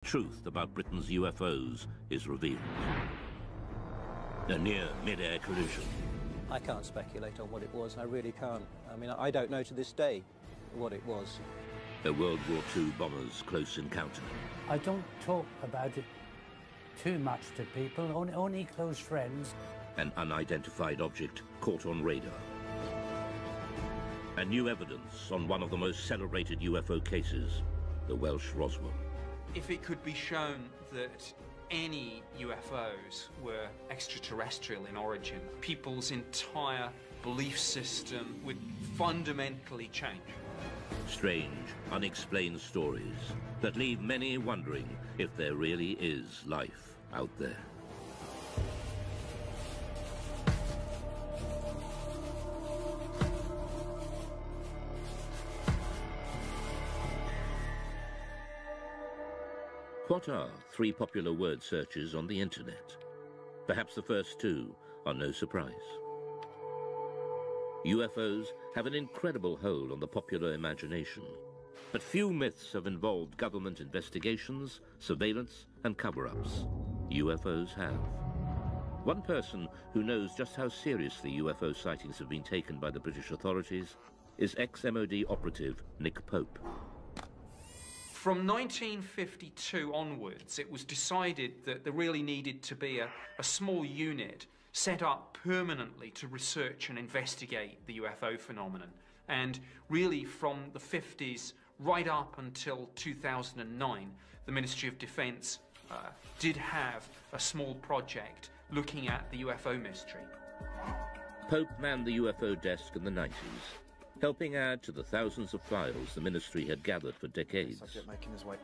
Truth about Britain's UFOs is revealed. A near mid-air collision. I can't speculate on what it was, I really can't. I mean, I don't know to this day what it was. A World War II bomber's close encounter. I don't talk about it too much to people, only close friends. An unidentified object caught on radar. And new evidence on one of the most celebrated UFO cases, the Welsh Roswell. If it could be shown that any UFOs were extraterrestrial in origin, people's entire belief system would fundamentally change. Strange, unexplained stories that leave many wondering if there really is life out there. What are three popular word searches on the internet? Perhaps the first two are no surprise. UFOs have an incredible hold on the popular imagination, but few myths have involved government investigations, surveillance, and cover-ups. UFOs have. One person who knows just how seriously UFO sightings have been taken by the British authorities is ex-MOD operative Nick Pope. From 1952 onwards, it was decided that there really needed to be a small unit set up permanently to research and investigate the UFO phenomenon. And really from the 50s right up until 2009, the Ministry of Defence did have a small project looking at the UFO mystery. Pope manned the UFO desk in the 90s, helping add to the thousands of files the ministry had gathered for decades. Subject making his way.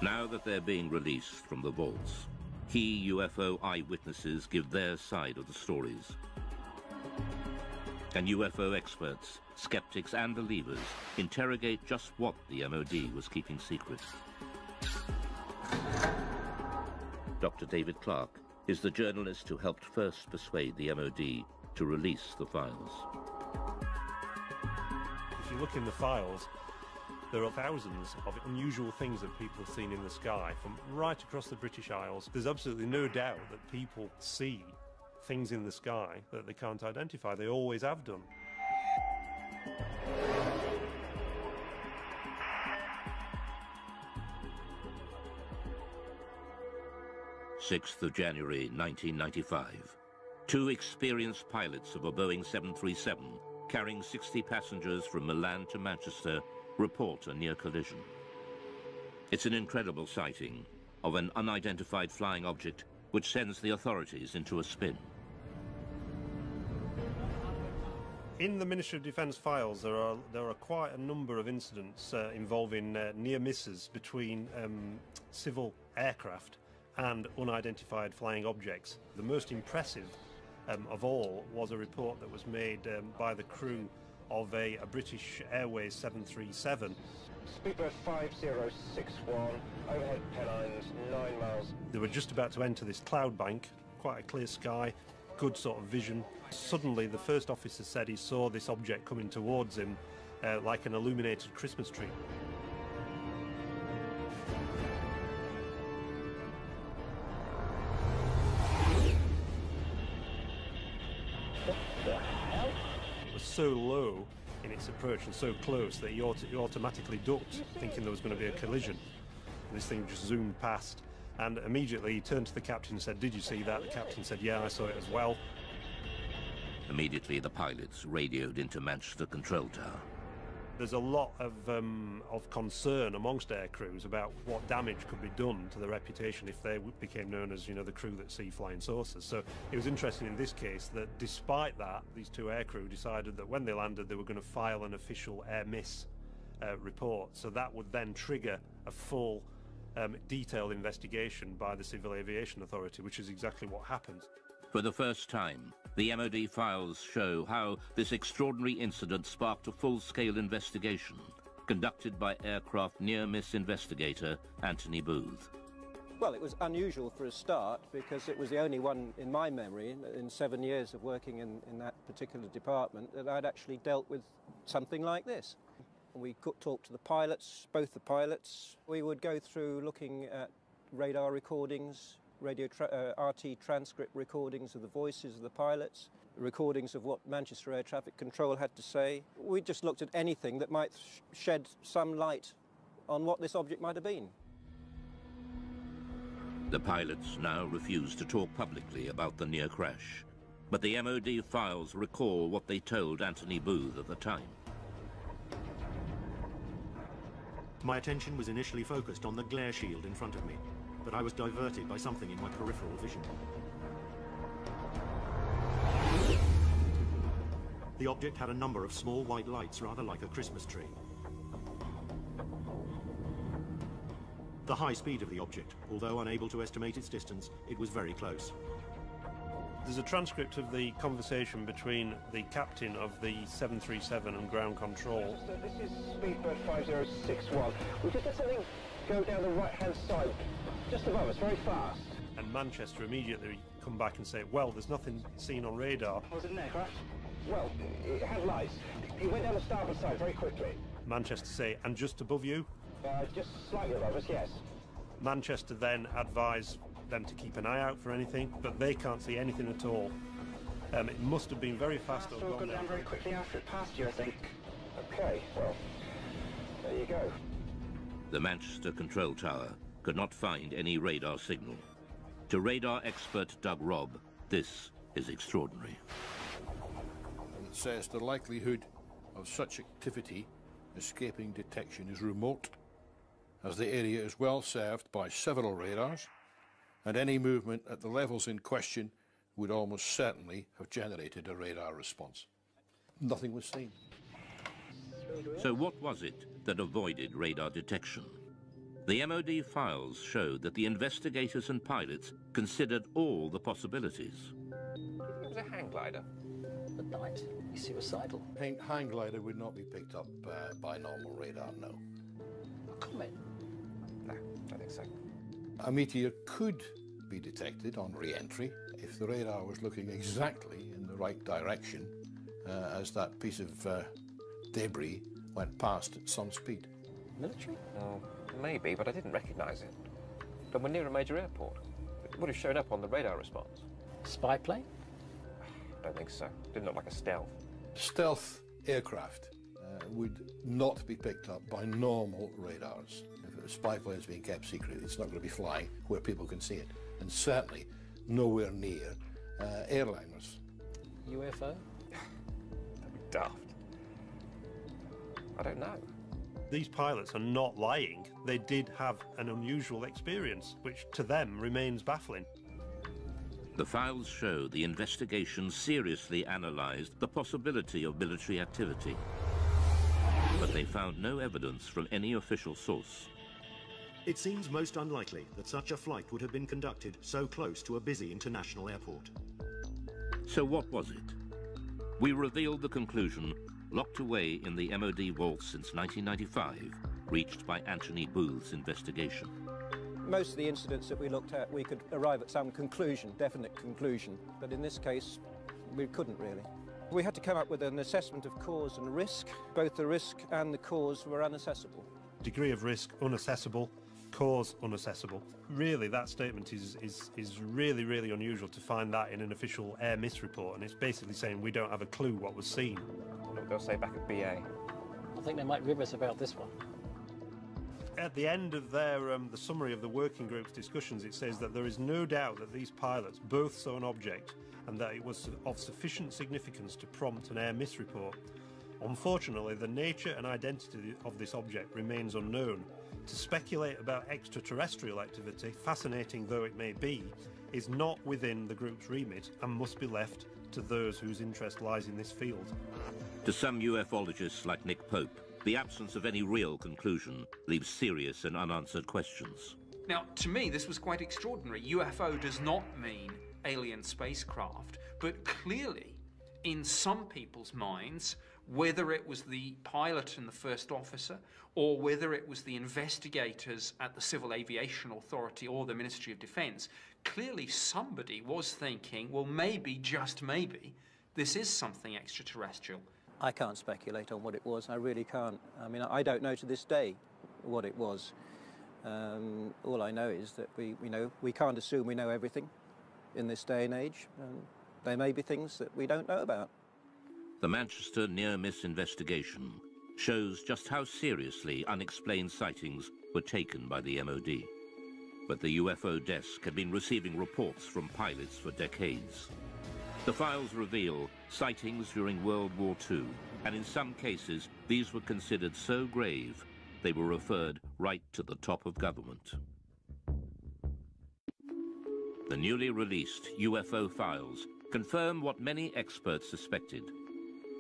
Now that they're being released from the vaults, key UFO eyewitnesses give their side of the stories. And UFO experts, skeptics and believers interrogate just what the MOD was keeping secret. Dr. David Clark is the journalist who helped first persuade the MOD to release the files. If you look in the files, there are thousands of unusual things that people have seen in the sky from right across the British Isles. There's absolutely no doubt that people see things in the sky that they can't identify. They always have done. January 6th, 1995. Two experienced pilots of a Boeing 737 carrying 60 passengers from Milan to Manchester report a near collision. It's an incredible sighting of an unidentified flying object which sends the authorities into a spin. In the Ministry of Defence files, there are quite a number of incidents involving near misses between civil aircraft and unidentified flying objects. The most impressive of all was a report that was made by the crew of a British Airways 737. Speedbird 5061, overhead pennines 9 miles. They were just about to enter this cloud bank, quite a clear sky, good sort of vision. Suddenly the first officer said he saw this object coming towards him like an illuminated Christmas tree. It was so low in its approach and so close that he automatically ducked, thinking there was going to be a collision. And this thing just zoomed past, and immediately he turned to the captain and said, "Did you see that?" The captain said, "Yeah, I saw it as well." Immediately the pilots radioed into Manchester Control Tower. There's a lot of concern amongst air crews about what damage could be done to the reputation if they became known as, you know, the crew that see flying saucers. So it was interesting in this case that despite that, these two air crew decided that when they landed they were going to file an official air miss report. So that would then trigger a full detailed investigation by the Civil Aviation Authority, which is exactly what happened. For the first time, the MOD files show how this extraordinary incident sparked a full-scale investigation conducted by aircraft near-miss investigator Anthony Booth. Well, it was unusual for a start because it was the only one in my memory in 7 years of working in that particular department that I'd actually dealt with something like this. We could talk to the pilots, both the pilots. We would go through looking at radar recordings, RT transcript recordings of the voices of the pilots, recordings of what Manchester Air Traffic Control had to say. We just looked at anything that might shed some light on what this object might have been. The pilots now refuse to talk publicly about the near crash, but the MOD files recall what they told Anthony Booth at the time. My attention was initially focused on the glare shield in front of me, but I was diverted by something in my peripheral vision. The object had a number of small white lights, rather like a Christmas tree. The high speed of the object, although unable to estimate its distance, it was very close. There's a transcript of the conversation between the captain of the 737 and ground control. This is Speedbird 5061. We just had something go down the right-hand side, just above us, very fast. And Manchester immediately come back and say, well, there's nothing seen on radar. Was it an aircraft? Well, it had lights. It went down the starboard side very quickly. Manchester say, and just above you? Just slightly above us, yes. Manchester then advised them to keep an eye out for anything, but they can't see anything at all. It must have been very fast. It gone down very quickly after it passed you, I think. Okay, well, there you go. The Manchester control tower could not find any radar signal. To radar expert Doug Robb, this is extraordinary. It says the likelihood of such activity escaping detection is remote, as the area is well served by several radars, and any movement at the levels in question would almost certainly have generated a radar response. Nothing was seen. So what was it that avoided radar detection? The MOD files showed that the investigators and pilots considered all the possibilities. It was a hang glider. At night, he's suicidal. Hang glider would not be picked up by normal radar, no. A comet? No, I don't think so. A meteor could be detected on re-entry if the radar was looking exactly in the right direction as that piece of debris went past at some speed. Military? Oh, maybe, but I didn't recognise it. But we're near a major airport. It would have shown up on the radar response. Spy plane? I don't think so. Didn't look like a stealth. Stealth aircraft would not be picked up by normal radars. If a spy plane is being kept secret, it's not going to be flying where people can see it. And certainly nowhere near airliners. UFO? That'd be daft. I don't know. These pilots are not lying. They did have an unusual experience, which to them remains baffling. The files show the investigation seriously analysed the possibility of military activity, but they found no evidence from any official source. It seems most unlikely that such a flight would have been conducted so close to a busy international airport. So what was it? We revealed the conclusion, locked away in the MOD vaults since 1995, reached by Anthony Booth's investigation. Most of the incidents that we looked at, we could arrive at some conclusion, definite conclusion, but in this case, we couldn't really. We had to come up with an assessment of cause and risk. Both the risk and the cause were unaccessible. Degree of risk, unaccessible. Cause, unaccessible. Really, that statement is really, really unusual to find that in an official air miss report, and it's basically saying we don't have a clue what was seen. Look, they'll say back at BA. I think they might rib us about this one. At the end of their the summary of the working group's discussions, it says that there is no doubt that these pilots both saw an object and that it was of sufficient significance to prompt an air miss report. Unfortunately, the nature and identity of this object remains unknown. To speculate about extraterrestrial activity, fascinating though it may be, is not within the group's remit and must be left to those whose interest lies in this field. To some ufologists like Nick Pope, the absence of any real conclusion leaves serious and unanswered questions. Now, to me, this was quite extraordinary. UFO does not mean alien spacecraft, but clearly, in some people's minds, whether it was the pilot and the first officer, or whether it was the investigators at the Civil Aviation Authority or the Ministry of Defence, clearly somebody was thinking, well, maybe, just maybe, this is something extraterrestrial. I can't speculate on what it was. I really can't. I mean, I don't know to this day what it was. All I know is that we can't assume we know everything in this day and age. There may be things that we don't know about. The Manchester near-miss investigation shows just how seriously unexplained sightings were taken by the MOD. But the UFO desk had been receiving reports from pilots for decades. The files reveal sightings during World War II, and in some cases, these were considered so grave, they were referred right to the top of government. The newly released UFO files confirm what many experts suspected.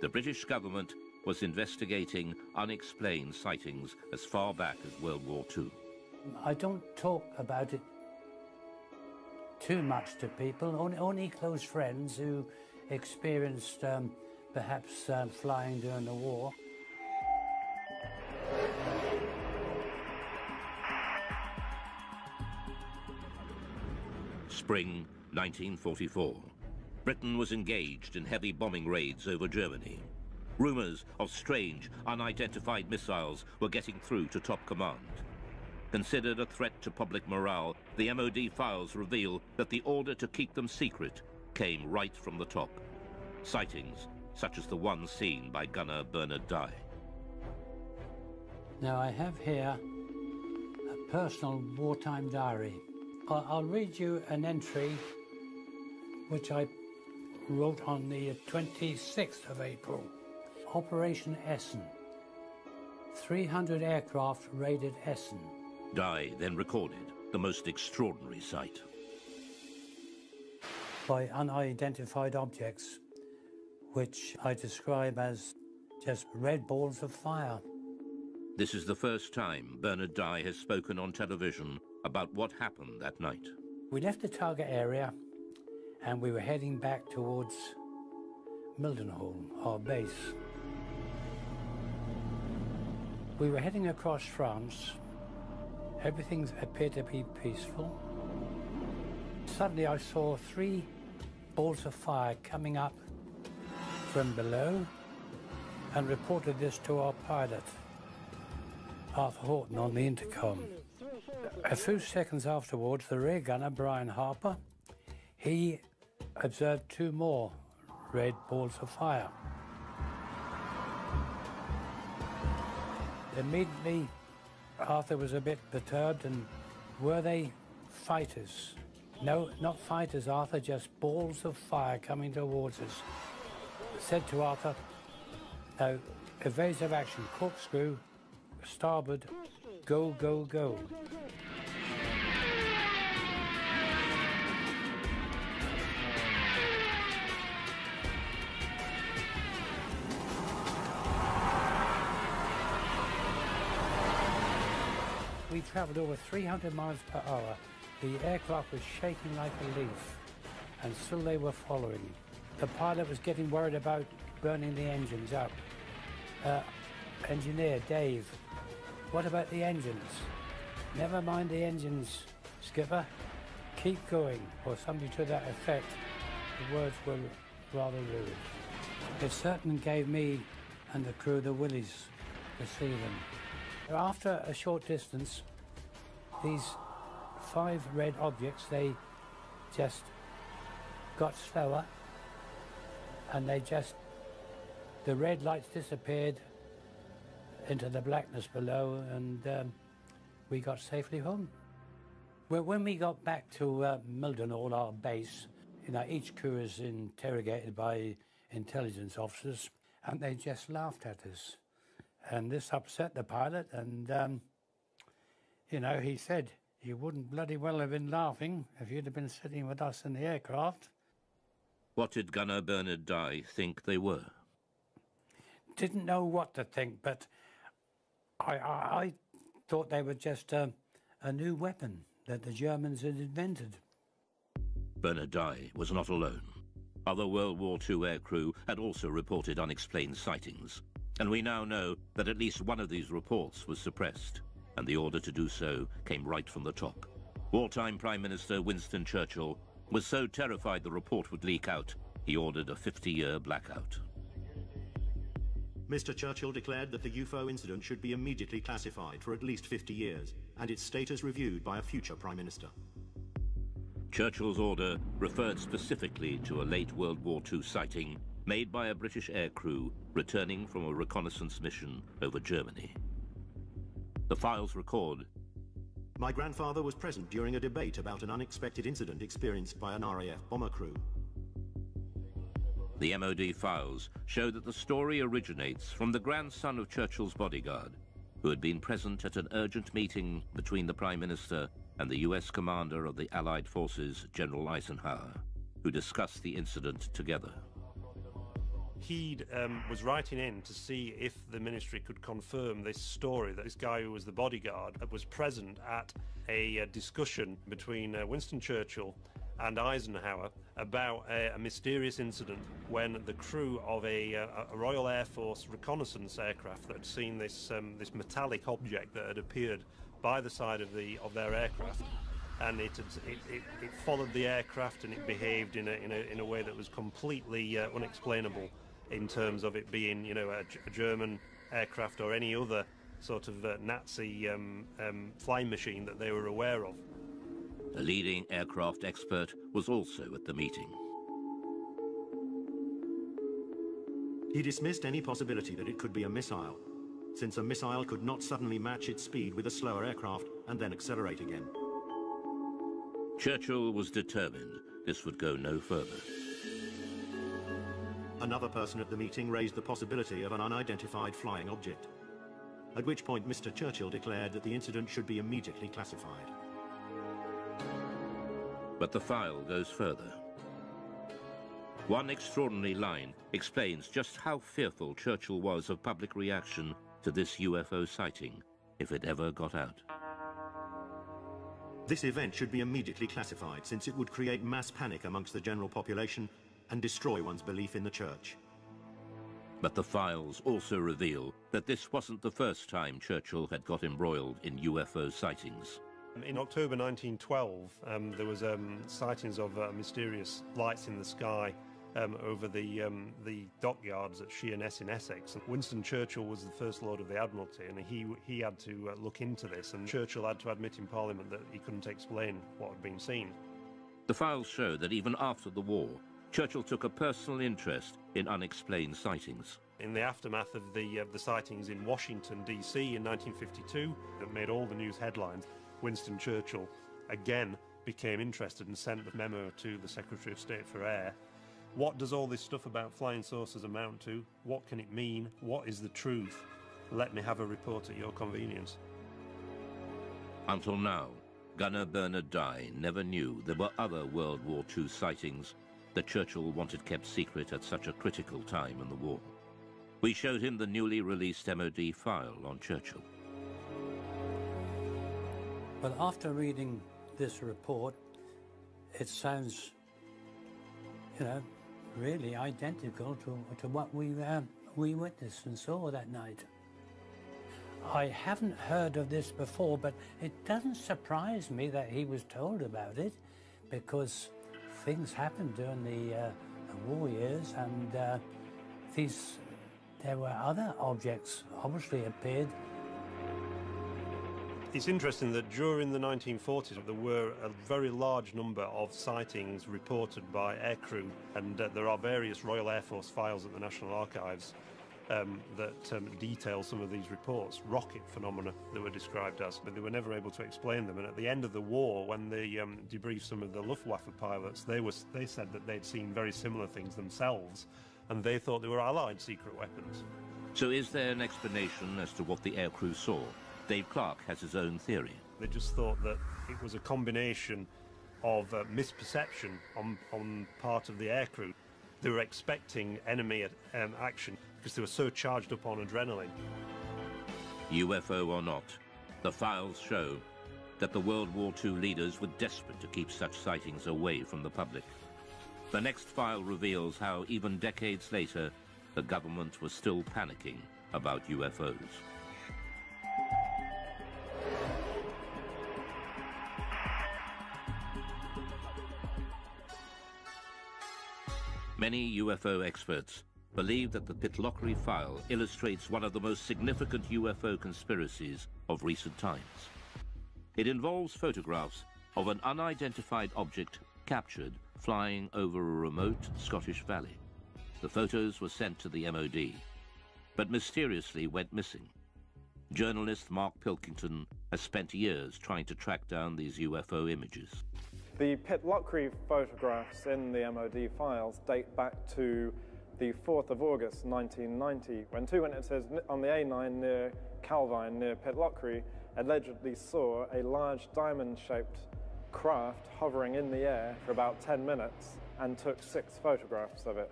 The British government was investigating unexplained sightings as far back as World War II. I don't talk about it too much to people, only close friends who experienced perhaps flying during the war. Spring 1944. Britain was engaged in heavy bombing raids over Germany. Rumours of strange, unidentified missiles were getting through to top command. Considered a threat to public morale, the MOD files reveal that the order to keep them secret came right from the top. Sightings such as the one seen by gunner Bernard Dye. Now I have here a personal wartime diary. I'll read you an entry which I wrote on the 26th of April. Operation Essen. 300 aircraft raided Essen. Dye then recorded the most extraordinary sight. By unidentified objects, which I describe as just red balls of fire. This is the first time Bernard Dye has spoken on television about what happened that night. We left the target area and we were heading back towards Mildenhall, our base. We were heading across France. Everything appeared to be peaceful. Suddenly I saw 3 balls of fire coming up from below and reported this to our pilot, Arthur Horton, on the intercom. A few seconds afterwards, the rear gunner, Brian Harper, he observed 2 more red balls of fire. Immediately, Arthur was a bit perturbed, and were they fighters? No, not fighters, Arthur, just balls of fire coming towards us. I said to Arthur, no, evasive action, corkscrew, starboard, go, go, go. We travelled over 300 miles per hour. The aircraft was shaking like a leaf, and still they were following. The pilot was getting worried about burning the engines up. Engineer, Dave, what about the engines? Never mind the engines, skipper. Keep going, or something to that effect. The words were rather rude. It certainly gave me and the crew the willies to see them. After a short distance, these 5 red objects, they just got slower, and the red lights disappeared into the blackness below, and we got safely home. Well, when we got back to Mildenhall, our base, each crew is interrogated by intelligence officers, and they just laughed at us. And this upset the pilot, and, he said, you wouldn't bloody well have been laughing if you'd have been sitting with us in the aircraft. What did gunner Bernard Dye think they were? Didn't know what to think, but I thought they were just a new weapon that the Germans had invented. Bernard Dye was not alone. Other World War II aircrew had also reported unexplained sightings, and we now know that at least one of these reports was suppressed, and the order to do so came right from the top. Wartime Prime Minister Winston Churchill was so terrified the report would leak out, he ordered a 50-year blackout. Mr. Churchill declared that the UFO incident should be immediately classified for at least 50 years and its status reviewed by a future Prime Minister. Churchill's order referred specifically to a late World War II sighting made by a British aircrew returning from a reconnaissance mission over Germany. The files record, "My grandfather was present during a debate about an unexpected incident experienced by an RAF bomber crew. The MOD files show that the story originates from the grandson of Churchill's bodyguard, who had been present at an urgent meeting between the Prime Minister and the US commander of the Allied forces, General Eisenhower, who discussed the incident together. He was writing in to see if the ministry could confirm this story, that this guy who was the bodyguard was present at a discussion between Winston Churchill and Eisenhower about a mysterious incident when the crew of a Royal Air Force reconnaissance aircraft that had seen this metallic object that had appeared by the side of their aircraft, and it followed the aircraft, and it behaved in a way that was completely unexplainable in terms of it being, you know, a German aircraft or any other sort of Nazi flying machine that they were aware of. A leading aircraft expert was also at the meeting. He dismissed any possibility that it could be a missile, since a missile could not suddenly match its speed with a slower aircraft and then accelerate again. Churchill was determined this would go no further. Another person at the meeting raised the possibility of an unidentified flying object, at which point Mr. Churchill declared that the incident should be immediately classified. But the file goes further. One extraordinary line explains just how fearful Churchill was of public reaction to this UFO sighting, if it ever got out. This event should be immediately classified, since it would create mass panic amongst the general population and destroy one's belief in the church. But the files also reveal that this wasn't the first time Churchill had got embroiled in UFO sightings. In October 1912, there was sightings of mysterious lights in the sky over the dockyards at Sheerness in Essex. And Winston Churchill was the First Lord of the Admiralty, and he had to look into this, and Churchill had to admit in Parliament that he couldn't explain what had been seen. The files show that even after the war, Churchill took a personal interest in unexplained sightings. In the aftermath of the sightings in Washington, D.C. in 1952, that made all the news headlines, Winston Churchill again became interested and sent the memo to the Secretary of State for Air. What does all this stuff about flying saucers amount to? What can it mean? What is the truth? Let me have a report at your convenience. Until now, Gunner Bernard Dye never knew there were other World War II sightings that Churchill wanted kept secret at such a critical time in the war. We showed him the newly released MOD file on Churchill. Well, after reading this report, it sounds, you know, really identical to what we witnessed and saw that night. I haven't heard of this before, but it doesn't surprise me that he was told about it, because things happened during the war years, and there were other objects obviously appeared. It's interesting that during the 1940s there were a very large number of sightings reported by aircrew, and there are various Royal Air Force files at the National Archives that detail some of these reports. Rocket phenomena they were described as, but they were never able to explain them. And at the end of the war, when they debriefed some of the Luftwaffe pilots, they said that they'd seen very similar things themselves, and they thought they were Allied secret weapons. So is there an explanation as to what the aircrew saw? Dave Clark has his own theory. They just thought that it was a combination of misperception on part of the aircrew. They were expecting enemy action because they were so charged up on adrenaline. UFO or not, the files show that the World War II leaders were desperate to keep such sightings away from the public. The next file reveals how, even decades later, the government was still panicking about UFOs. Many UFO experts believe that the Pitlochry file illustrates one of the most significant UFO conspiracies of recent times. It involves photographs of an unidentified object captured flying over a remote Scottish valley. The photos were sent to the MOD, but mysteriously went missing. Journalist Mark Pilkington has spent years trying to track down these UFO images. The Pitlochry photographs in the MOD files date back to the 4th of August 1990, when two witnesses on the A9 near Calvine, near Pitlochry, allegedly saw a large diamond-shaped craft hovering in the air for about 10 minutes and took 6 photographs of it.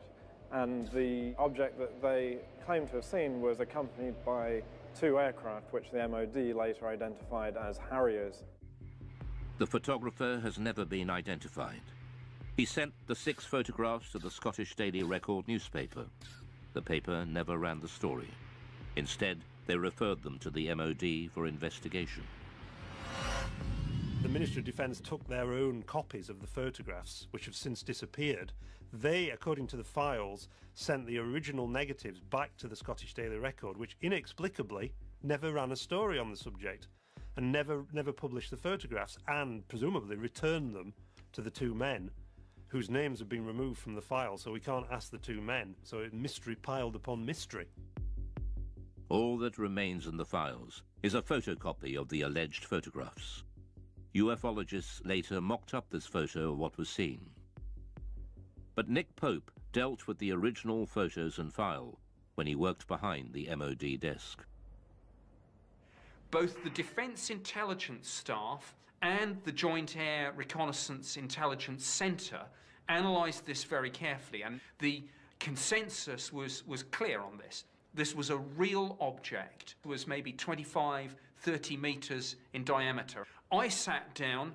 And the object that they claimed to have seen was accompanied by 2 aircraft, which the MOD later identified as Harriers. The photographer has never been identified. He sent the 6 photographs to the Scottish Daily Record newspaper. The paper never ran the story. Instead, they referred them to the MOD for investigation. The Ministry of Defence took their own copies of the photographs, which have since disappeared. They, according to the files, sent the original negatives back to the Scottish Daily Record, which inexplicably never ran a story on the subject and never published the photographs, and presumably returned them to the 2 men whose names have been removed from the file, so we can't ask the 2 men. So mystery piled upon mystery. All that remains in the files is a photocopy of the alleged photographs. Ufologists later mocked up this photo of what was seen. But Nick Pope dealt with the original photos and file when he worked behind the MOD desk. Both the Defence Intelligence Staff and the Joint Air Reconnaissance Intelligence Centre analysed this very carefully, and the consensus was clear on this. This was a real object. It was maybe 25, 30 metres in diameter. I sat down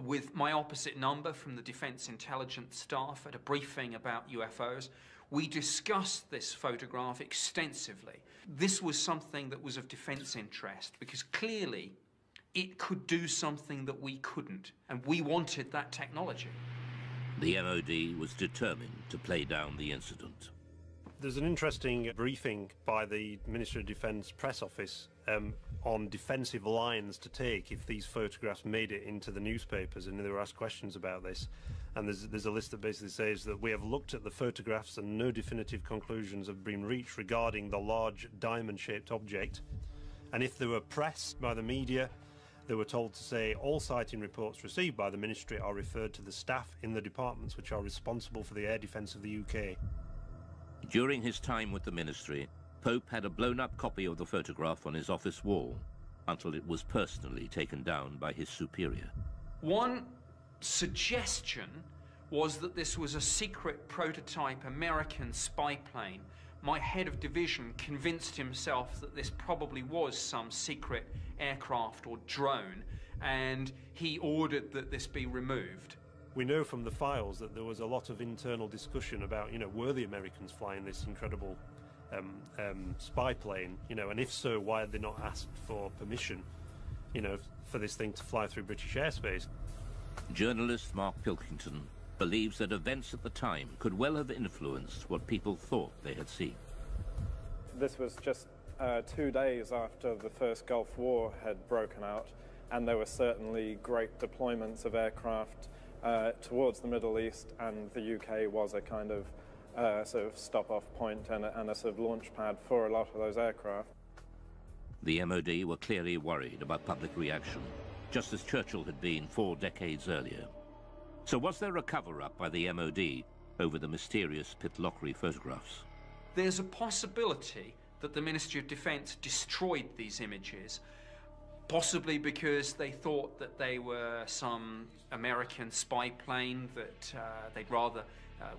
with my opposite number from the Defence Intelligence Staff at a briefing about UFOs. We discussed this photograph extensively. This was something that was of defence interest because clearly it could do something that we couldn't, and we wanted that technology. The MOD was determined to play down the incident. There's an interesting briefing by the Ministry of Defence press office on defensive lines to take if these photographs made it into the newspapers, and they were asked questions about this. And there's a list that basically says that we have looked at the photographs and no definitive conclusions have been reached regarding the large diamond-shaped object. And if they were pressed by the media, they were told to say all sighting reports received by the Ministry are referred to the staff in the departments which are responsible for the air defence of the UK. During his time with the Ministry, Pope had a blown-up copy of the photograph on his office wall until it was personally taken down by his superior. One suggestion was that this was a secret prototype American spy plane. My head of division convinced himself that this probably was some secret aircraft or drone, and he ordered that this be removed. We know from the files that there was a lot of internal discussion about, were the Americans flying this incredible spy plane, and if so, why had they not asked for permission, for this thing to fly through British airspace? Journalist Mark Pilkington believes that events at the time could well have influenced what people thought they had seen. This was just 2 days after the first Gulf War had broken out, and there were certainly great deployments of aircraft towards the Middle East, and the UK was a kind of sort of stop-off point and a sort of launch pad for a lot of those aircraft. The MOD were clearly worried about public reaction, just as Churchill had been 4 decades earlier. So was there a cover-up by the MOD over the mysterious Pitlochry photographs? There's a possibility that the Ministry of Defence destroyed these images, possibly because they thought that they were some American spy plane that they'd rather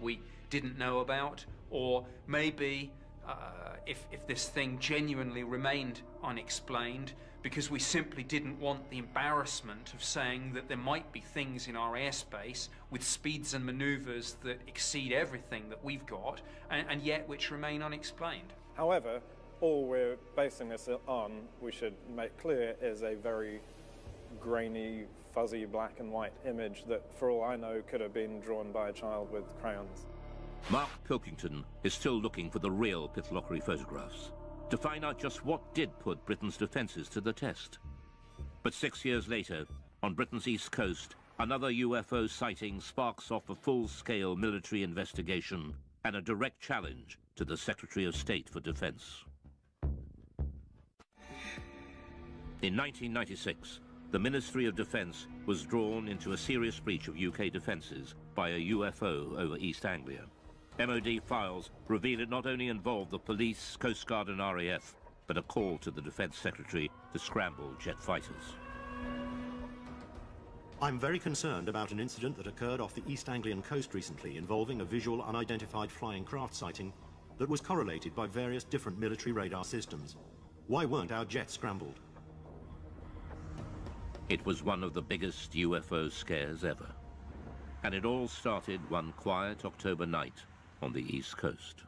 we didn't know about, or maybe if this thing genuinely remained unexplained, because we simply didn't want the embarrassment of saying that there might be things in our airspace with speeds and manoeuvres that exceed everything that we've got, and yet which remain unexplained. However, all we're basing this on, we should make clear, is a very grainy, fuzzy black and white image that, for all I know, could have been drawn by a child with crayons. Mark Pilkington is still looking for the real Pitlochry photographs to find out just what did put Britain's defences to the test. But 6 years later, on Britain's east coast, another UFO sighting sparks off a full-scale military investigation and a direct challenge to the Secretary of State for Defence. In 1996, the Ministry of Defence was drawn into a serious breach of UK defences by a UFO over East Anglia. MOD files reveal it not only involved the police, Coast Guard and RAF, but a call to the Defence Secretary to scramble jet fighters. I'm very concerned about an incident that occurred off the East Anglian coast recently involving a visual unidentified flying craft sighting that was correlated by various different military radar systems. Why weren't our jets scrambled? It was one of the biggest UFO scares ever. And it all started one quiet October night on the East Coast.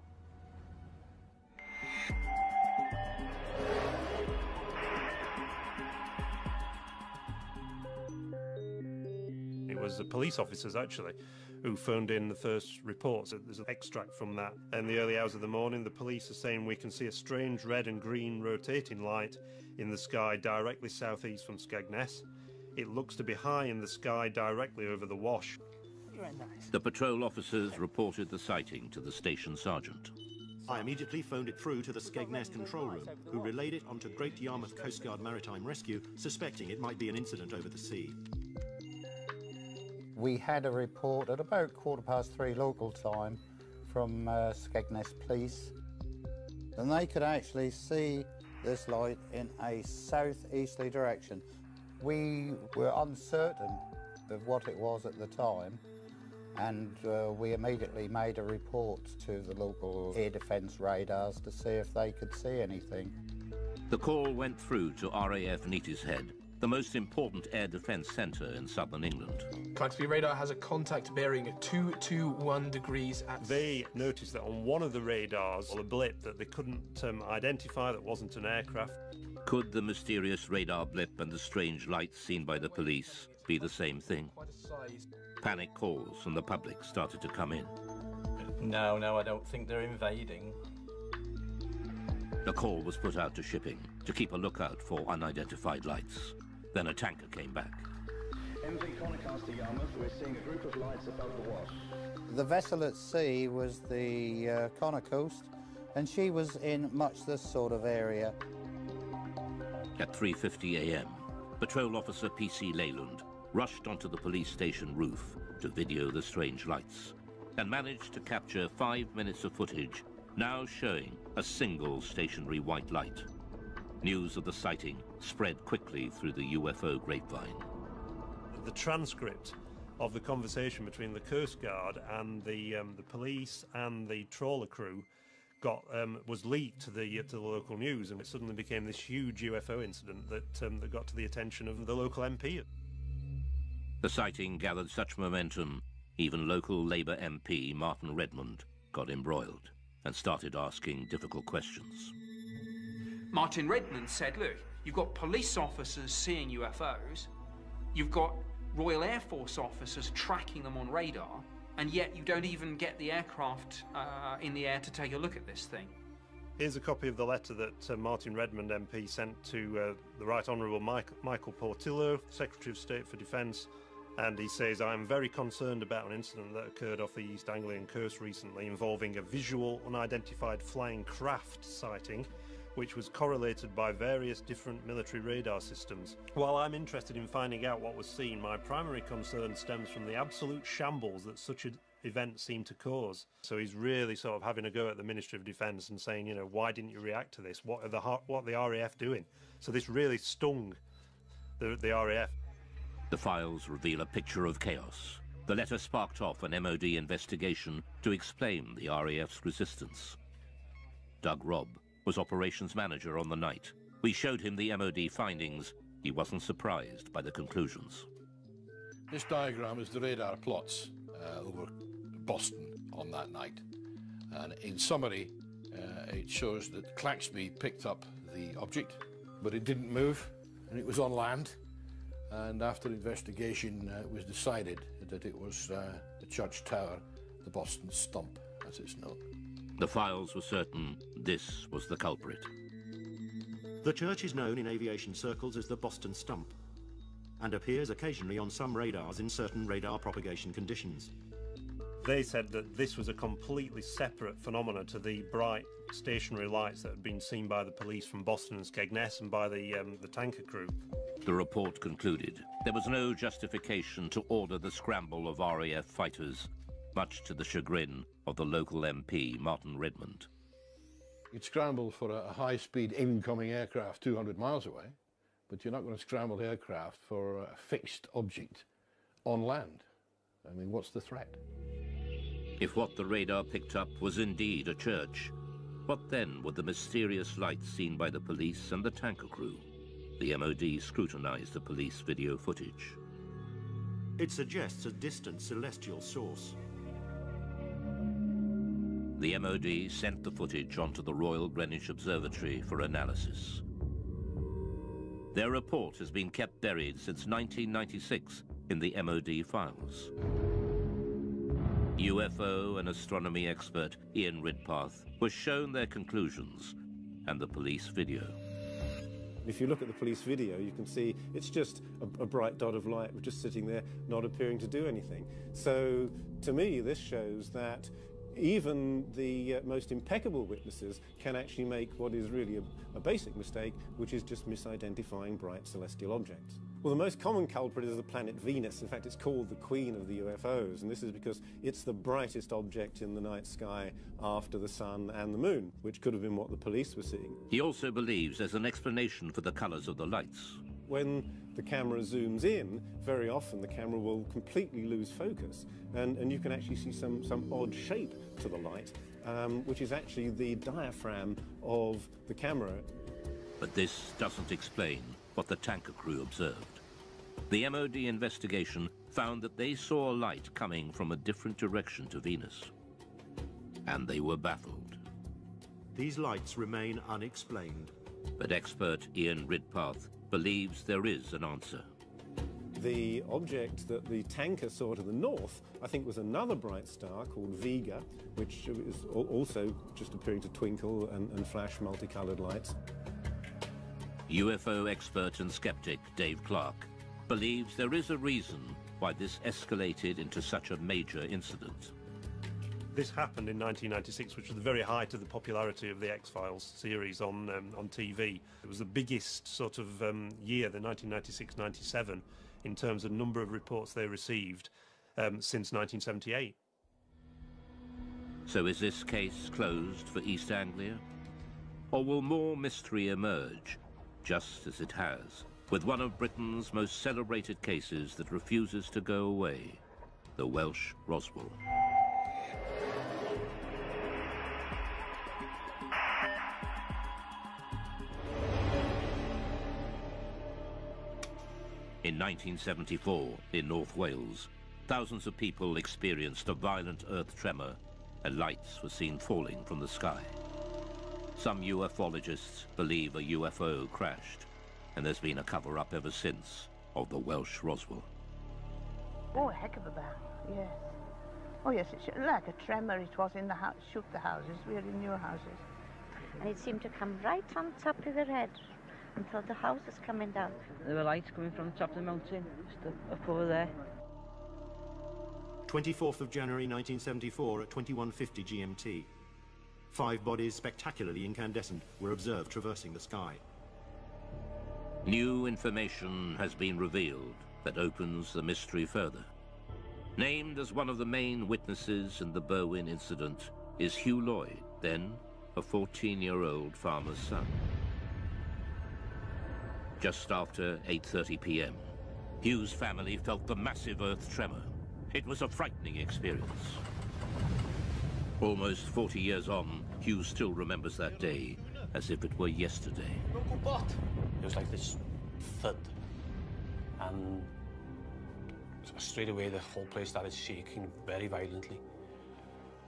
It was the police officers, actually, who phoned in the first reports. There's an extract from that. In the early hours of the morning, the police are saying we can see a strange red and green rotating light in the sky directly southeast from Skegness. It looks to be high in the sky directly over the Wash. The patrol officers reported the sighting to the station sergeant. I immediately phoned it through to the Skegness control room, who relayed it onto Great Yarmouth Coast Guard Maritime Rescue, suspecting it might be an incident over the sea. We had a report at about 3:15 local time from Skegness Police, and they could actually see this light in a southeasterly direction. We were uncertain of what it was at the time, and we immediately made a report to the local air defence radars to see if they could see anything. The call went through to RAF Neatishead, the most important air defence centre in southern England. Clancy radar has a contact bearing at 221 degrees at... They noticed that on one of the radars, a blip that they couldn't identify, that wasn't an aircraft. Could the mysterious radar blip and the strange lights seen by the police be the same thing? Panic calls from the public started to come in. No, I don't think they're invading. The call was put out to shipping to keep a lookout for unidentified lights. Then a tanker came back. MV Conocast Yarmouth, we're seeing a group of lights above the Wash. The vessel at sea was the Connor Coast, and she was in much this sort of area. At 3:50 a.m., Patrol Officer P.C. Leyland rushed onto the police station roof to video the strange lights and managed to capture 5 minutes of footage now showing a single stationary white light. News of the sighting spread quickly through the UFO grapevine. The transcript of the conversation between the Coast Guard and the police and the trawler crew was leaked to the local news, and it suddenly became this huge UFO incident that got to the attention of the local MP. The sighting gathered such momentum, even local Labour MP Martin Redmond got embroiled and started asking difficult questions. Martin Redmond said, look, you've got police officers seeing UFOs, you've got Royal Air Force officers tracking them on radar, and yet you don't even get the aircraft in the air to take a look at this thing. Here's a copy of the letter that Martin Redmond MP sent to the Right Honourable Michael Portillo, Secretary of State for Defence, and he says, I am very concerned about an incident that occurred off the East Anglian coast recently involving a visual unidentified flying craft sighting which was correlated by various different military radar systems. While I'm interested in finding out what was seen, my primary concern stems from the absolute shambles that such an event seemed to cause. So he's really sort of having a go at the Ministry of Defence and saying, you know, why didn't you react to this? What are the RAF doing? So this really stung the RAF. The files reveal a picture of chaos. The letter sparked off an MOD investigation to explain the RAF's resistance. Doug Robb was operations manager on the night. We showed him the MOD findings. He wasn't surprised by the conclusions. This diagram is the radar plots over Boston on that night. And in summary, it shows that Claxby picked up the object, but it didn't move, and it was on land. And after investigation, it was decided that it was the church tower, the Boston stump, as it's known. The files were certain this was the culprit. The church is known in aviation circles as the Boston Stump and appears occasionally on some radars in certain radar propagation conditions. They said that this was a completely separate phenomenon to the bright stationary lights that had been seen by the police from Boston and Skegness and by the tanker crew. The report concluded there was no justification to order the scramble of RAF fighters, much to the chagrin of the local MP, Martin Redmond. You'd scramble for a high-speed incoming aircraft 200 miles away, but you're not going to scramble aircraft for a fixed object on land. I mean, what's the threat? If what the radar picked up was indeed a church, what then were the mysterious lights seen by the police and the tanker crew? The MOD scrutinized the police video footage. It suggests a distant celestial source. The MOD sent the footage onto the Royal Greenwich Observatory for analysis. Their report has been kept buried since 1996 in the MOD files. UFO and astronomy expert Ian Ridpath was shown their conclusions and the police video. If you look at the police video, you can see it's just a bright dot of light just sitting there, not appearing to do anything. So, to me, this shows that even the most impeccable witnesses can actually make what is really a basic mistake, which is just misidentifying bright celestial objects. Well, the most common culprit is the planet Venus. In fact, it's called the queen of the UFOs, and this is because it's the brightest object in the night sky after the sun and the moon, which could have been what the police were seeing. He also believes there's an explanation for the colors of the lights. When the camera zooms in, very often the camera will completely lose focus, and you can actually see some odd shape to the light, which is actually the diaphragm of the camera. But this doesn't explain what the tanker crew observed. The MOD investigation found that they saw a light coming from a different direction to Venus, and they were baffled. These lights remain unexplained. But expert Ian Ridpath believes there is an answer. The object that the tanker saw to the north, I think, was another bright star called Vega, which is also just appearing to twinkle and flash multicolored lights. UFO expert and skeptic Dave Clark believes there is a reason why this escalated into such a major incident. This happened in 1996, which was the very height of the popularity of the X-Files series on TV. It was the biggest sort of year, the 1996-97, in terms of number of reports they received since 1978. So is this case closed for East Anglia? Or will more mystery emerge, just as it has, with one of Britain's most celebrated cases that refuses to go away, the Welsh Roswell? In 1974, in North Wales, thousands of people experienced a violent earth tremor and lights were seen falling from the sky. Some ufologists believe a UFO crashed, and there's been a cover-up ever since of the Welsh Roswell. Oh, a heck of a bang, yes. Oh, yes, it's like a tremor. It was in the house, shook the houses. We're in your houses. And it seemed to come right on top of their head until the house is coming down. There were lights coming from the top of the mountain, just up over there. 24th of January 1974 at 21:50 GMT. 5 bodies, spectacularly incandescent, were observed traversing the sky. New information has been revealed that opens the mystery further. Named as one of the main witnesses in the Berwyn incident is Hugh Lloyd, then a 14-year-old farmer's son. Just after 8:30 p.m., Hugh's family felt the massive earth tremor. It was a frightening experience. Almost 40 years on, Hugh still remembers that day as if it were yesterday. It was like this thud, and straight away the whole place started shaking very violently.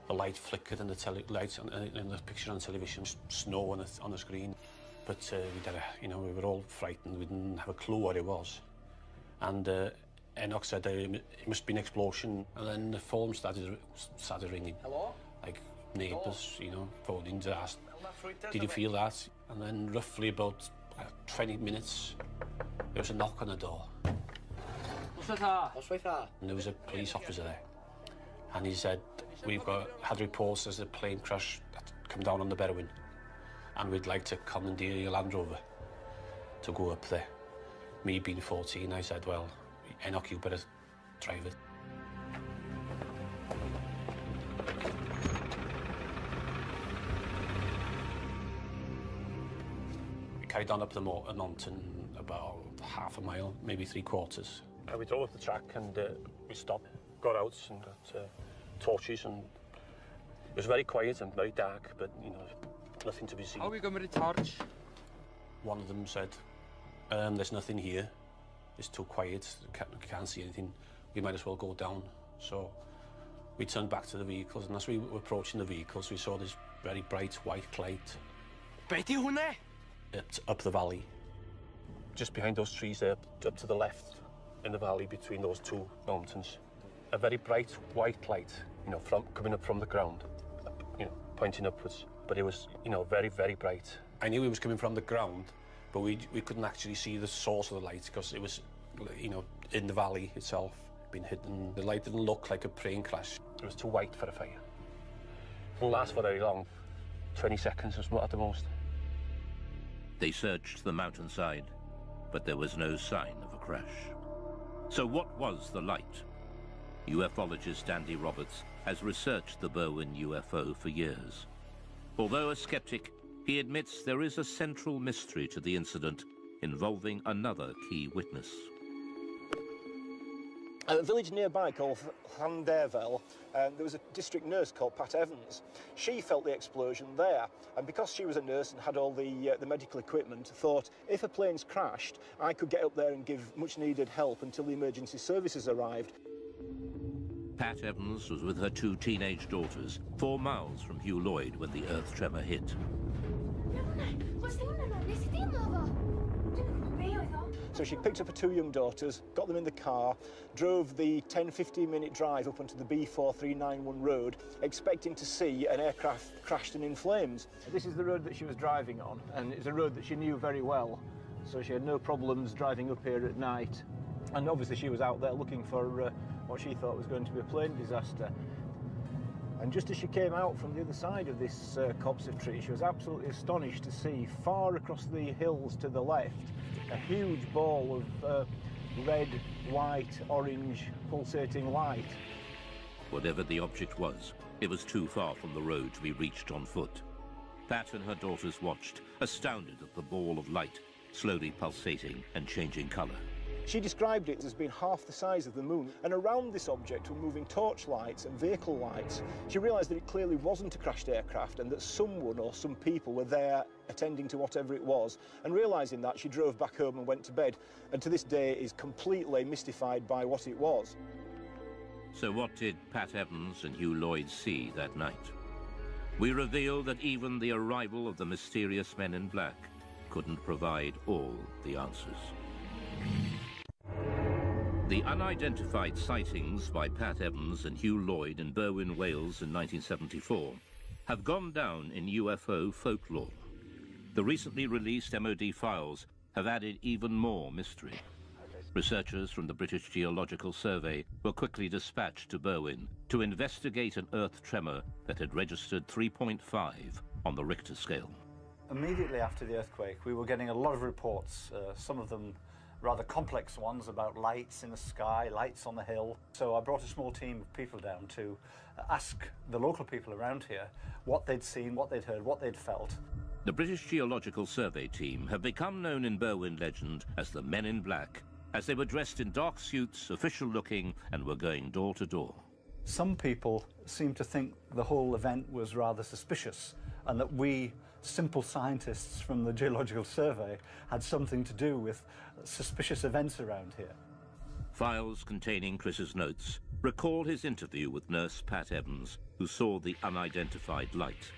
The light flickered and the lights in the picture on television, snow on the screen. But we were all frightened. We didn't have a clue what it was. And Enoch said it must be an explosion. And then the phone started ringing. Hello? like neighbours, you know, phoned in to ask, did you feel that? And then roughly about 20 minutes, there was a knock on the door. And there was a police officer there. And he said, we've had reports there's a plane crash that come down on the Berwyn, and we'd like to commandeer your Land Rover to go up there. Me being 14, I said, well, Enoch, you better drive it. We carried on up the mountain about half a mile, maybe 3/4. We drove up the track and we stopped, got out and got torches, and it was very quiet and very dark, but, you know, nothing to be seen. How are we going with the torch? One of them said, there's nothing here. It's too quiet, can't see anything. We might as well go down. So we turned back to the vehicles, and as we were approaching the vehicles, we saw this very bright white light up the valley. Just behind those trees there, up to the left in the valley between those two mountains. A very bright white light, you know, coming up from the ground, you know, pointing upwards. But it was, you know, very, very bright. I knew it was coming from the ground, but we couldn't actually see the source of the light because it was, you know, in the valley itself, been hidden. The light didn't look like a plane crash. It was too white for a fire. It didn't last for very long, 20 seconds at the most. They searched the mountainside, but there was no sign of a crash. So what was the light? Ufologist Andy Roberts has researched the Berwyn UFO for years. Although a skeptic, he admits there is a central mystery to the incident involving another key witness. At a village nearby called Llanderfel, there was a district nurse called Pat Evans. She felt the explosion there, and because she was a nurse and had all the medical equipment, thought if a plane's crashed, I could get up there and give much-needed help until the emergency services arrived. Pat Evans was with her 2 teenage daughters, 4 miles from Hugh Lloyd when the earth tremor hit. So she picked up her 2 young daughters, got them in the car, drove the 10-15 minute drive up onto the B4391 road, expecting to see an aircraft crashed and in flames. This is the road that she was driving on, and it's a road that she knew very well, so she had no problems driving up here at night. And obviously she was out there looking for what she thought was going to be a plane disaster. And just as she came out from the other side of this copse of trees, she was absolutely astonished to see far across the hills to the left a huge ball of red, white, orange, pulsating light. Whatever the object was, it was too far from the road to be reached on foot. Pat and her daughters watched, astounded at the ball of light, slowly pulsating and changing colour. She described it as being half the size of the moon, and around this object were moving torchlights and vehicle lights. She realised that it clearly wasn't a crashed aircraft and that someone or some people were there attending to whatever it was, and realising that, she drove back home and went to bed, and to this day is completely mystified by what it was. So what did Pat Evans and Hugh Lloyd see that night? We reveal that even the arrival of the mysterious men in black couldn't provide all the answers. The unidentified sightings by Pat Evans and Hugh Lloyd in Berwyn, Wales in 1974 have gone down in UFO folklore. The recently released MOD files have added even more mystery. Researchers from the British Geological Survey were quickly dispatched to Berwyn to investigate an earth tremor that had registered 3.5 on the Richter scale. Immediately after the earthquake, we were getting a lot of reports, some of them rather complex ones about lights in the sky, lights on the hill. So I brought a small team of people down to ask the local people around here what they'd seen, what they'd heard, what they'd felt. The British Geological Survey team have become known in Berwyn legend as the Men in Black, as they were dressed in dark suits, official-looking, and were going door to door. Some people seem to think the whole event was rather suspicious, and that we, simple scientists from the Geological Survey, had something to do with suspicious events around here. Files containing Chris's notes recall his interview with nurse Pat Evans, who saw the unidentified light.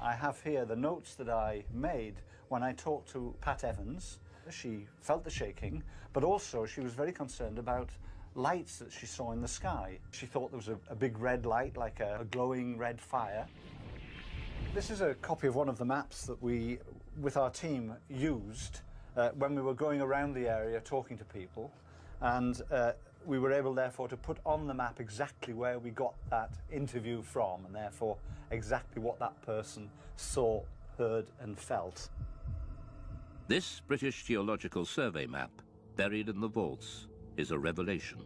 I have here the notes that I made when I talked to Pat Evans. She felt the shaking, but also she was very concerned about lights that she saw in the sky. She thought there was a big red light, like a glowing red fire. This is a copy of one of the maps that we, with our team, used when we were going around the area talking to people, and we were able, therefore, to put on the map exactly where we got that interview from, and therefore exactly what that person saw, heard and felt. This British Geological Survey map, buried in the vaults, is a revelation.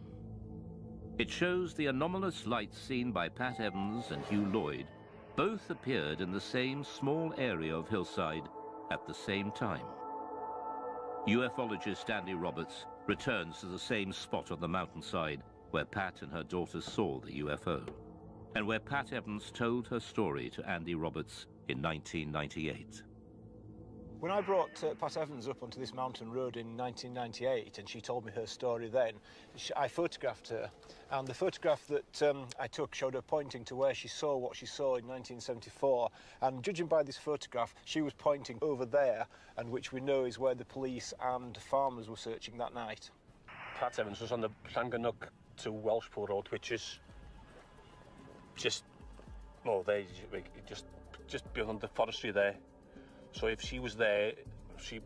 It shows the anomalous lights seen by Pat Evans and Hugh Lloyd both appeared in the same small area of hillside at the same time. Ufologist Andy Roberts returns to the same spot on the mountainside where Pat and her daughter saw the UFO, and where Pat Evans told her story to Andy Roberts in 1998. When I brought Pat Evans up onto this mountain road in 1998 and she told me her story then, I photographed her, and the photograph that I took showed her pointing to where she saw what she saw in 1974, and judging by this photograph she was pointing over there, and which we know is where the police and farmers were searching that night. Pat Evans was on the Llangannock to Welshpool Road, which is just beyond the forestry there. So if she was there, she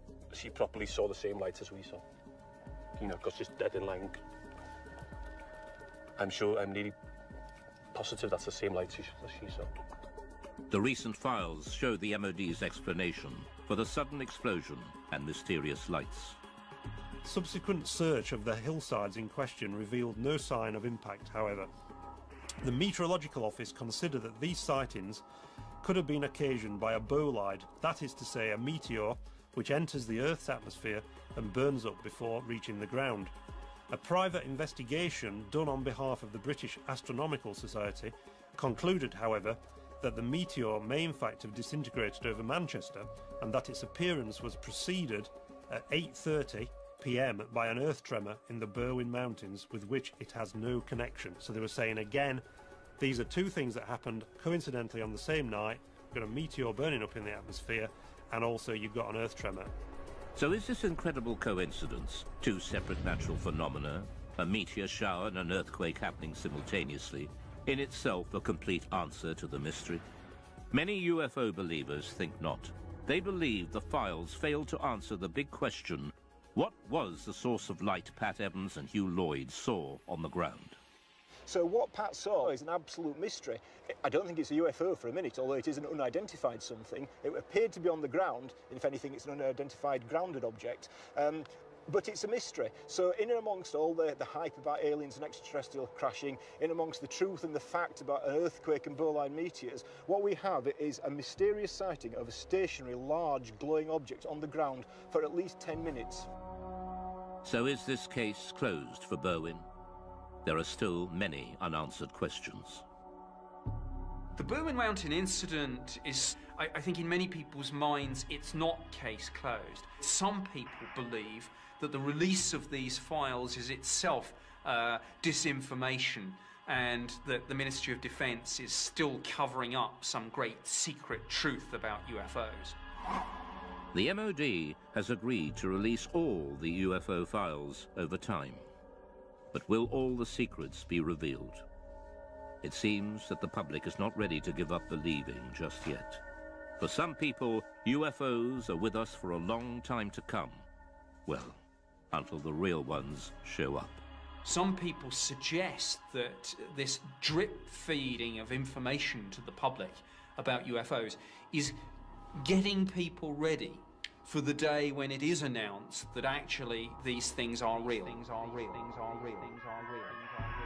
probably saw the same lights as we saw. You know, because she's dead in line. I'm nearly positive that's the same lights as she saw. The recent files show the MOD's explanation for the sudden explosion and mysterious lights. Subsequent search of the hillsides in question revealed no sign of impact, however. The Meteorological Office considered that these sightings could have been occasioned by a bolide, that is to say a meteor which enters the Earth's atmosphere and burns up before reaching the ground. A private investigation done on behalf of the British Astronomical Society concluded, however, that the meteor may in fact have disintegrated over Manchester, and that its appearance was preceded at 8:30 p.m. by an earth tremor in the Berwyn Mountains with which it has no connection. So they were saying again, these are two things that happened coincidentally on the same night. You've got a meteor burning up in the atmosphere, and also you've got an earth tremor. So is this incredible coincidence, two separate natural phenomena, a meteor shower and an earthquake happening simultaneously, in itself a complete answer to the mystery? Many UFO believers think not. They believe the files failed to answer the big question, what was the source of light Pat Evans and Hugh Lloyd saw on the ground? So what Pat saw is an absolute mystery. I don't think it's a UFO for a minute, although it is an unidentified something. It appeared to be on the ground. If anything, it's an unidentified grounded object. But it's a mystery. So in and amongst all the hype about aliens and extraterrestrial crashing, in amongst the truth and the fact about an earthquake and bolide meteors, what we have is a mysterious sighting of a stationary, large, glowing object on the ground for at least 10 minutes. So is this case closed for Berwyn? There are still many unanswered questions. The Berwyn Mountain incident is, I think in many people's minds, it's not case closed. Some people believe that the release of these files is itself disinformation, and that the Ministry of Defence is still covering up some great secret truth about UFOs. The MOD has agreed to release all the UFO files over time. But will all the secrets be revealed? It seems that the public is not ready to give up believing just yet. For some people, UFOs are with us for a long time to come. Well, until the real ones show up. Some people suggest that this drip feeding of information to the public about UFOs is getting people ready for the day when it is announced that actually these things are real. Things are real. Things are real. Things are real. Things are real.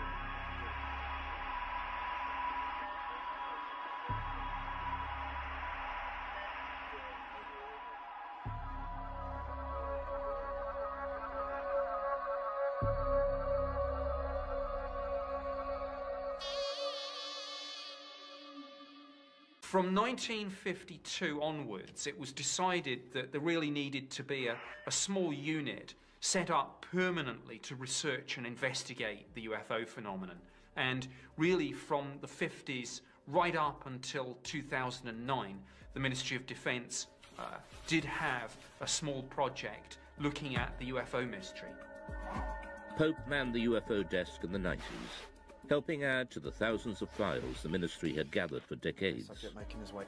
From 1952 onwards, it was decided that there really needed to be a small unit set up permanently to research and investigate the UFO phenomenon. And really from the 50s right up until 2009, the Ministry of Defence did have a small project looking at the UFO mystery. Pope manned the UFO desk in the 90s, helping add to the thousands of files the ministry had gathered for decades. Subject making his way.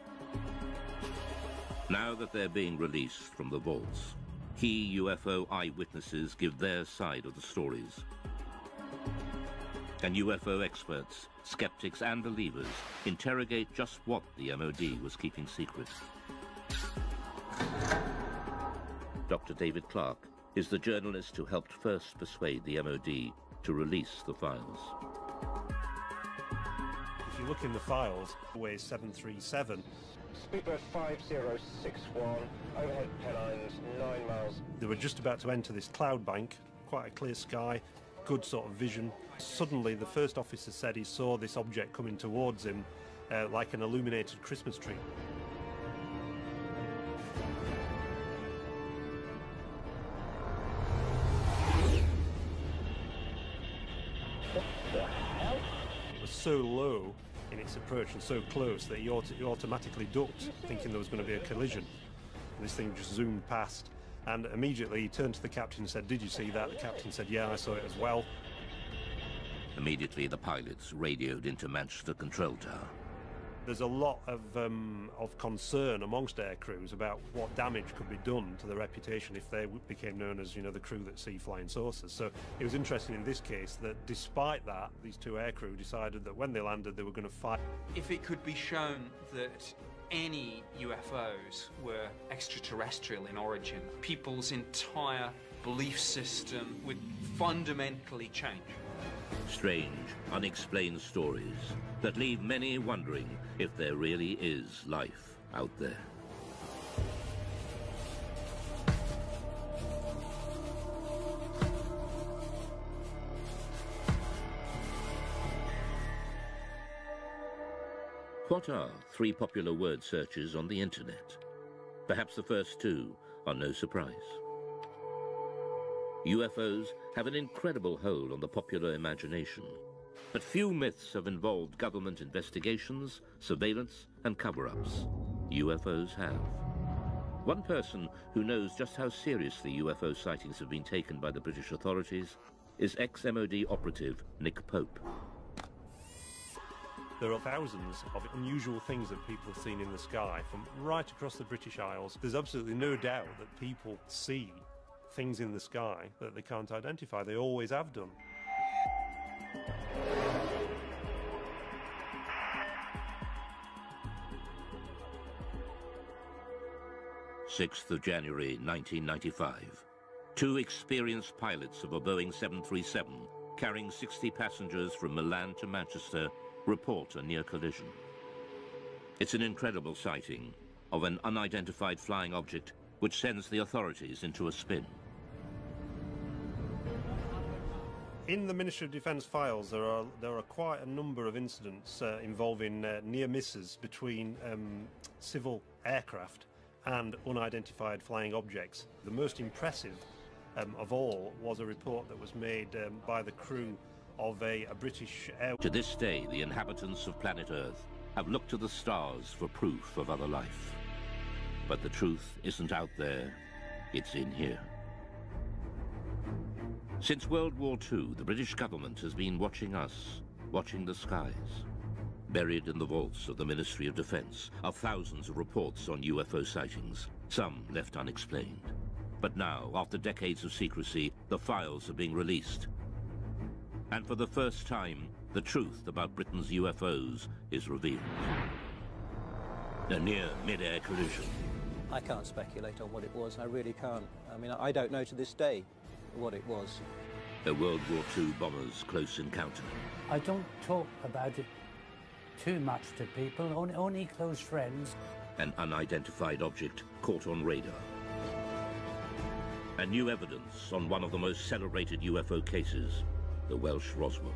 Now that they're being released from the vaults, key UFO eyewitnesses give their side of the stories. And UFO experts, skeptics and believers interrogate just what the MOD was keeping secret. Dr. David Clark is the journalist who helped first persuade the MOD to release the files. If you look in the files, weighs 737. Speedbird 5061, overhead pylons 9 miles. They were just about to enter this cloud bank, quite a clear sky, good sort of vision. Suddenly, the first officer said he saw this object coming towards him like an illuminated Christmas tree. It was so low in its approach and so close that he automatically ducked, thinking there was going to be a collision. And this thing just zoomed past, and immediately he turned to the captain and said, "Did you see that?" The captain said, "Yeah, I saw it as well." Immediately, the pilots radioed into Manchester Control Tower. There's a lot of concern amongst air crews about what damage could be done to the reputation if they became known as, the crew that see flying saucers. So it was interesting in this case that despite that, these two air crew decided that when they landed, they were going to fight. If it could be shown that any UFOs were extraterrestrial in origin, people's entire belief system would fundamentally change. Strange, unexplained stories that leave many wondering if there really is life out there. What are 3 popular word searches on the internet? Perhaps the first 2 are no surprise. UFOs have an incredible hold on the popular imagination, but few myths have involved government investigations, surveillance, and cover-ups. UFOs have. One person who knows just how seriously UFO sightings have been taken by the British authorities is ex-MOD operative Nick Pope. There are thousands of unusual things that people have seen in the sky from right across the British Isles. There's absolutely no doubt that people see things in the sky that they can't identify. They always have done. January 6th, 1995. 2 experienced pilots of a Boeing 737 carrying 60 passengers from Milan to Manchester report a near collision. It's an incredible sighting of an unidentified flying object which sends the authorities into a spin. In the Ministry of Defence files, there are quite a number of incidents involving near misses between civil aircraft and unidentified flying objects. The most impressive of all was a report that was made by the crew of a British air... To this day, the inhabitants of planet Earth have looked to the stars for proof of other life. But the truth isn't out there, it's in here. Since World War II, the British government has been watching us, watching the skies. Buried in the vaults of the Ministry of Defence are thousands of reports on UFO sightings, some left unexplained. But now, after decades of secrecy, the files are being released. And for the first time, the truth about Britain's UFOs is revealed. A near mid-air collision. I can't speculate on what it was, I really can't. I mean, I don't know to this day what it was. A World War II bomber's close encounter. I don't talk about it too much to people, only close friends. An unidentified object caught on radar. And new evidence on one of the most celebrated UFO cases, the Welsh Roswell.